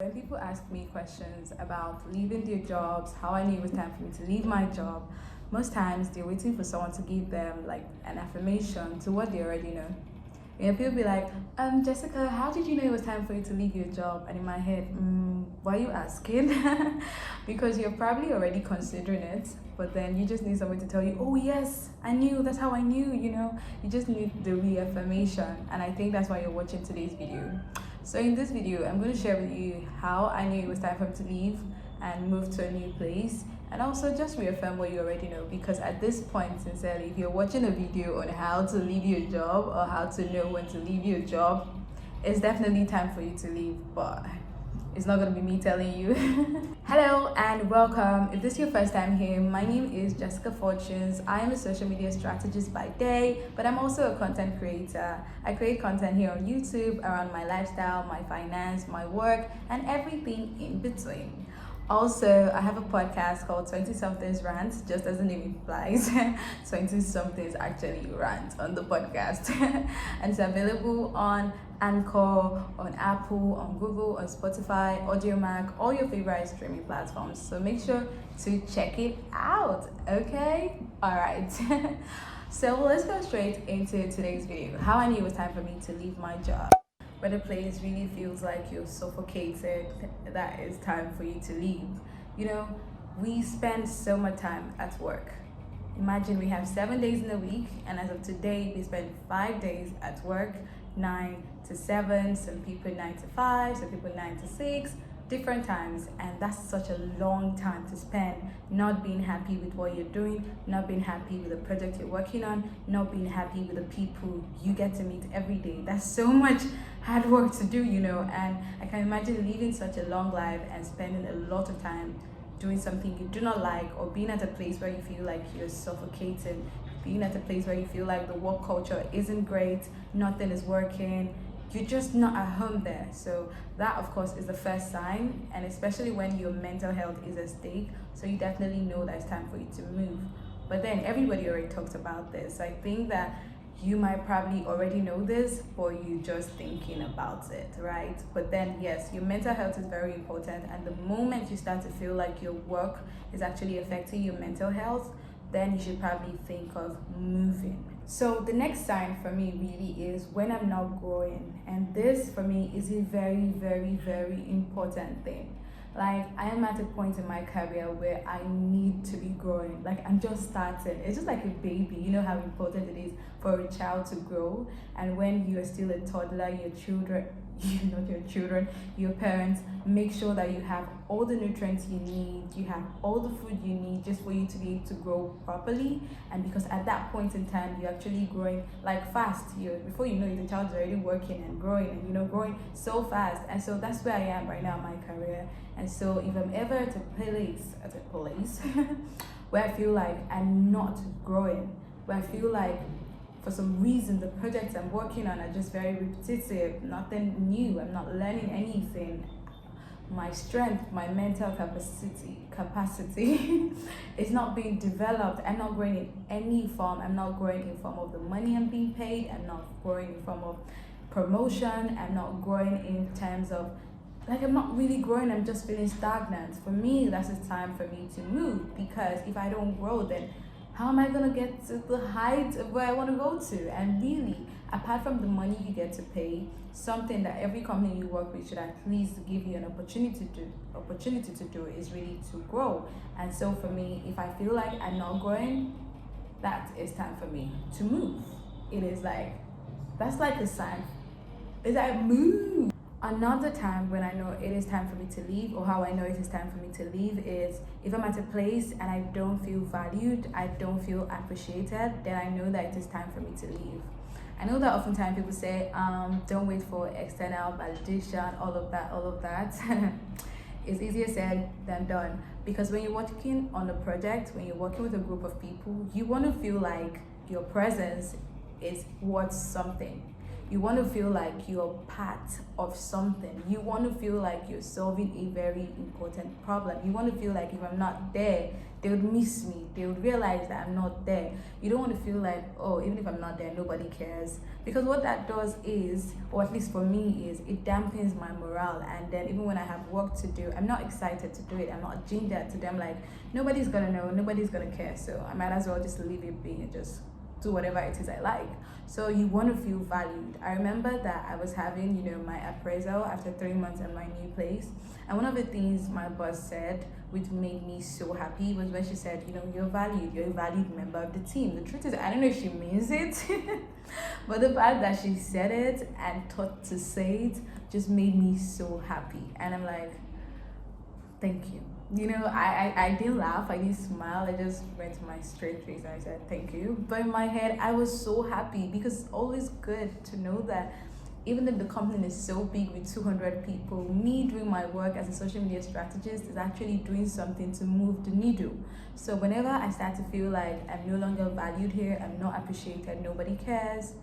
When people ask me questions about leaving their jobs, how I knew it was time for me to leave my job, most times they're waiting for someone to give them like an affirmation to what they already know. People be like, Jessica, how did you know it was time for you to leave your job? And in my head, why are you asking? Because you're probably already considering it, but then you just need someone to tell you, oh yes, I knew, that's how I knew. You just need the reaffirmation. And I think that's why you're watching today's video. So in this video, I'm going to share with you how I knew it was time for me to leave and move to a new place, and also just reaffirm what you already know, because at this point, sincerely, if you're watching a video on how to leave your job or how to know when to leave your job, it's definitely time for you to leave, but it's not going to be me telling you. Hello and welcome. If this is your first time here, my name is Jessica Fortunes. I am a social media strategist by day, but I'm also a content creator. I create content here on YouTube around my lifestyle, my finance, my work, and everything in between. Also, I have a podcast called 20 Somethings Rant, just as the name implies. 20 Somethings actually rant on the podcast. And it's available on Anchor, on Apple, on Google, on Spotify, AudioMac, all your favorite streaming platforms. So make sure to check it out, okay? All right. So let's go straight into today's video. How I knew it was time for me to leave my job. When a place really feels like you're suffocated, that is time for you to leave. We spend so much time at work. Imagine we have 7 days in a week, and as of today, we spend 5 days at work, 9 to 7, some people 9 to 5, some people 9 to 6, different times. And that's such a long time to spend not being happy with what you're doing, not being happy with the project you're working on, not being happy with the people you get to meet every day. That's so much hard work to do, and I can imagine living such a long life and spending a lot of time doing something you do not like, or being at a place where you feel like you're suffocated, being at a place where you feel like the work culture isn't great, nothing is working, you're just not at home there. So that, of course, is the first sign, and especially when your mental health is at stake, so you definitely know that it's time for you to move. But then everybody already talked about this. I think that you might probably already know this, but you're just thinking about it, right? But then yes, your mental health is very important, and the moment you start to feel like your work is actually affecting your mental health, then you should probably think of moving. So the next sign for me really is when I'm not growing, and this for me is a very, very, very important thing. Like, I am at a point in my career where I need to be growing. Like, I'm just starting. It's just like a baby. You know how important it is for a child to grow. And when you're still a toddler, your children, not your children, your parents, make sure that you have all the nutrients you need, you have all the food you need just for you to be able to grow properly. And because at that point in time, you're actually growing like fast. Before you know it, the child's already working and growing, and growing so fast. And so that's where I am right now in my career. And so if I'm ever at a place where I feel like I'm not growing, where I feel like for some reason the projects I'm working on are just very repetitive, nothing new, I'm not learning anything, my strength, my mental capacity is not being developed, I'm not growing in any form. I'm not growing in form of the money I'm being paid, I'm not growing in form of promotion, I'm not growing in terms of, like, I'm not really growing, I'm just feeling stagnant. For me, that's the time for me to move, because if I don't grow, then how am I gonna get to the height of where I want to go to? And really, apart from the money you get to pay, something that every company you work with should at least give you an opportunity to do is really to grow. And so for me, if I feel like I'm not growing, that is time for me to move. It is like, that's like a sign. It's like, move. Another time when I know it is time for me to leave, or how I know it is time for me to leave, is if I'm at a place and I don't feel valued, I don't feel appreciated, then I know that it is time for me to leave. I know that oftentimes people say, don't wait for external validation, all of that. It's easier said than done, because when you're working on a project, when you're working with a group of people, you want to feel like your presence is worth something. You want to feel like you're part of something. You want to feel like you're solving a very important problem. You want to feel like if I'm not there, they would miss me. They would realize that I'm not there. You don't want to feel like, oh, even if I'm not there, nobody cares. Because what that does is, or at least for me, is it dampens my morale. And then even when I have work to do, I'm not excited to do it. I'm not gingered to them. Like, nobody's gonna know, nobody's gonna care. So I might as well just leave it be and just do whatever it is I like. So you want to feel valued. I remember that I was having, my appraisal after 3 months in my new place. And one of the things my boss said, which made me so happy, was when she said, you're valued, you're a valued member of the team. The truth is, I don't know if she means it, but the fact that she said it and thought to say it just made me so happy. And I'm like, thank you. I didn't laugh, I didn't smile, I just went to my straight face and I said thank you. But in my head, I was so happy because it's always good to know that even if the company is so big with 200 people, me doing my work as a social media strategist is actually doing something to move the needle. So whenever I start to feel like I'm no longer valued here, I'm not appreciated, nobody cares,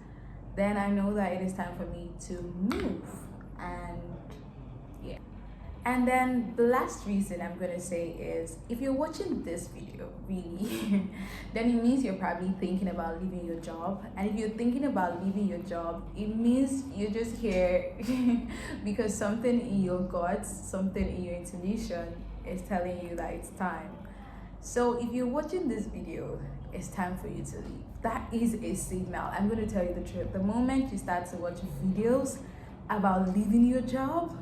then I know that it is time for me to move. And yeah. And then the last reason I'm going to say is, if you're watching this video, really, then it means you're probably thinking about leaving your job. And if you're thinking about leaving your job, it means you're just here because something in your guts, something in your intuition is telling you that it's time. So if you're watching this video, it's time for you to leave. That is a signal. I'm going to tell you the truth. The moment you start to watch videos about leaving your job,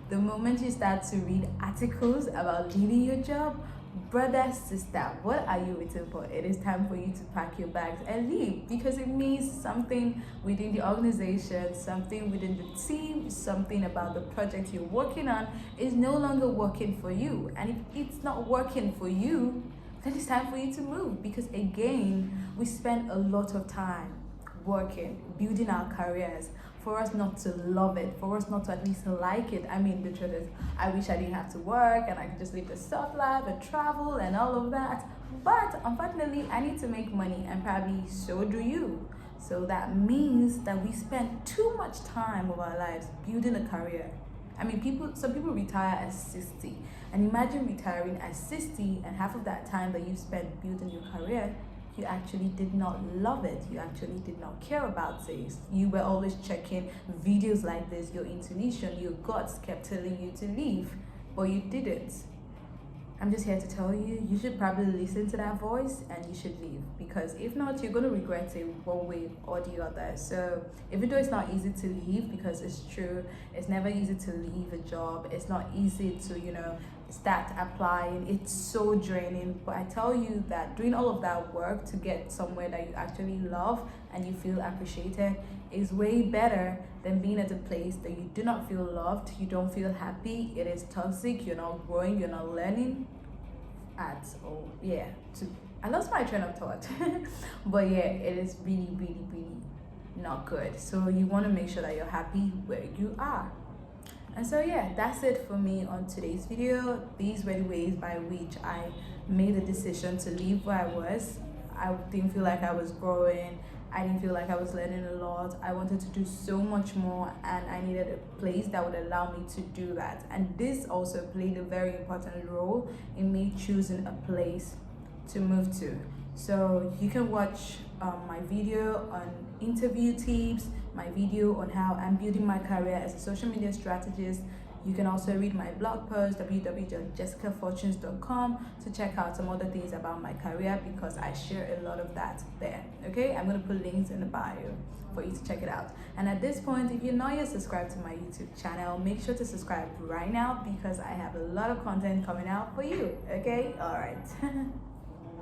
the moment you start to read articles about leaving your job, brother, sister, what are you waiting for? It is time for you to pack your bags and leave, because it means something within the organization, something within the team, something about the project you're working on is no longer working for you. And if it's not working for you, then it's time for you to move, because again, we spend a lot of time working, building our careers, for us not to love it, for us not to at least like it. I mean, the truth is, I wish I didn't have to work and I could just live the soft life and travel and all of that. But unfortunately, I need to make money, and probably so do you. So that means that we spend too much time of our lives building a career. I mean, some people retire at 60. And imagine retiring at 60 and half of that time that you spent building your career, you actually did not love it. You actually did not care about this. You were always checking videos like this. Your intuition, your guts kept telling you to leave, but you didn't. I'm just here to tell you, you should probably listen to that voice and you should leave, because if not, you're going to regret it one way or the other. So even though it's not easy to leave, because it's true, it's never easy to leave a job. It's not easy to, start applying. It's so draining. But I tell you that doing all of that work to get somewhere that you actually love and you feel appreciated is way better than being at a place that you do not feel loved, you don't feel happy, it is toxic, you're not growing, you're not learning at all. I lost my train of thought. But yeah, it is really, really, really not good. So you want to make sure that you're happy where you are. And so yeah, that's it for me on today's video. These were the ways by which I made a decision to leave where I was. I didn't feel like I was growing. I didn't feel like I was learning a lot. I wanted to do so much more, and I needed a place that would allow me to do that. And this also played a very important role in me choosing a place to move to. So you can watch my video on interview tips, my video on how I'm building my career as a social media strategist. You can also read my blog post, www.jessicafortunes.com, to check out some other things about my career, because I share a lot of that there. Okay, I'm going to put links in the bio for you to check it out. And at this point, if you're not yet subscribed to my YouTube channel, make sure to subscribe right now, because I have a lot of content coming out for you. Okay, all right.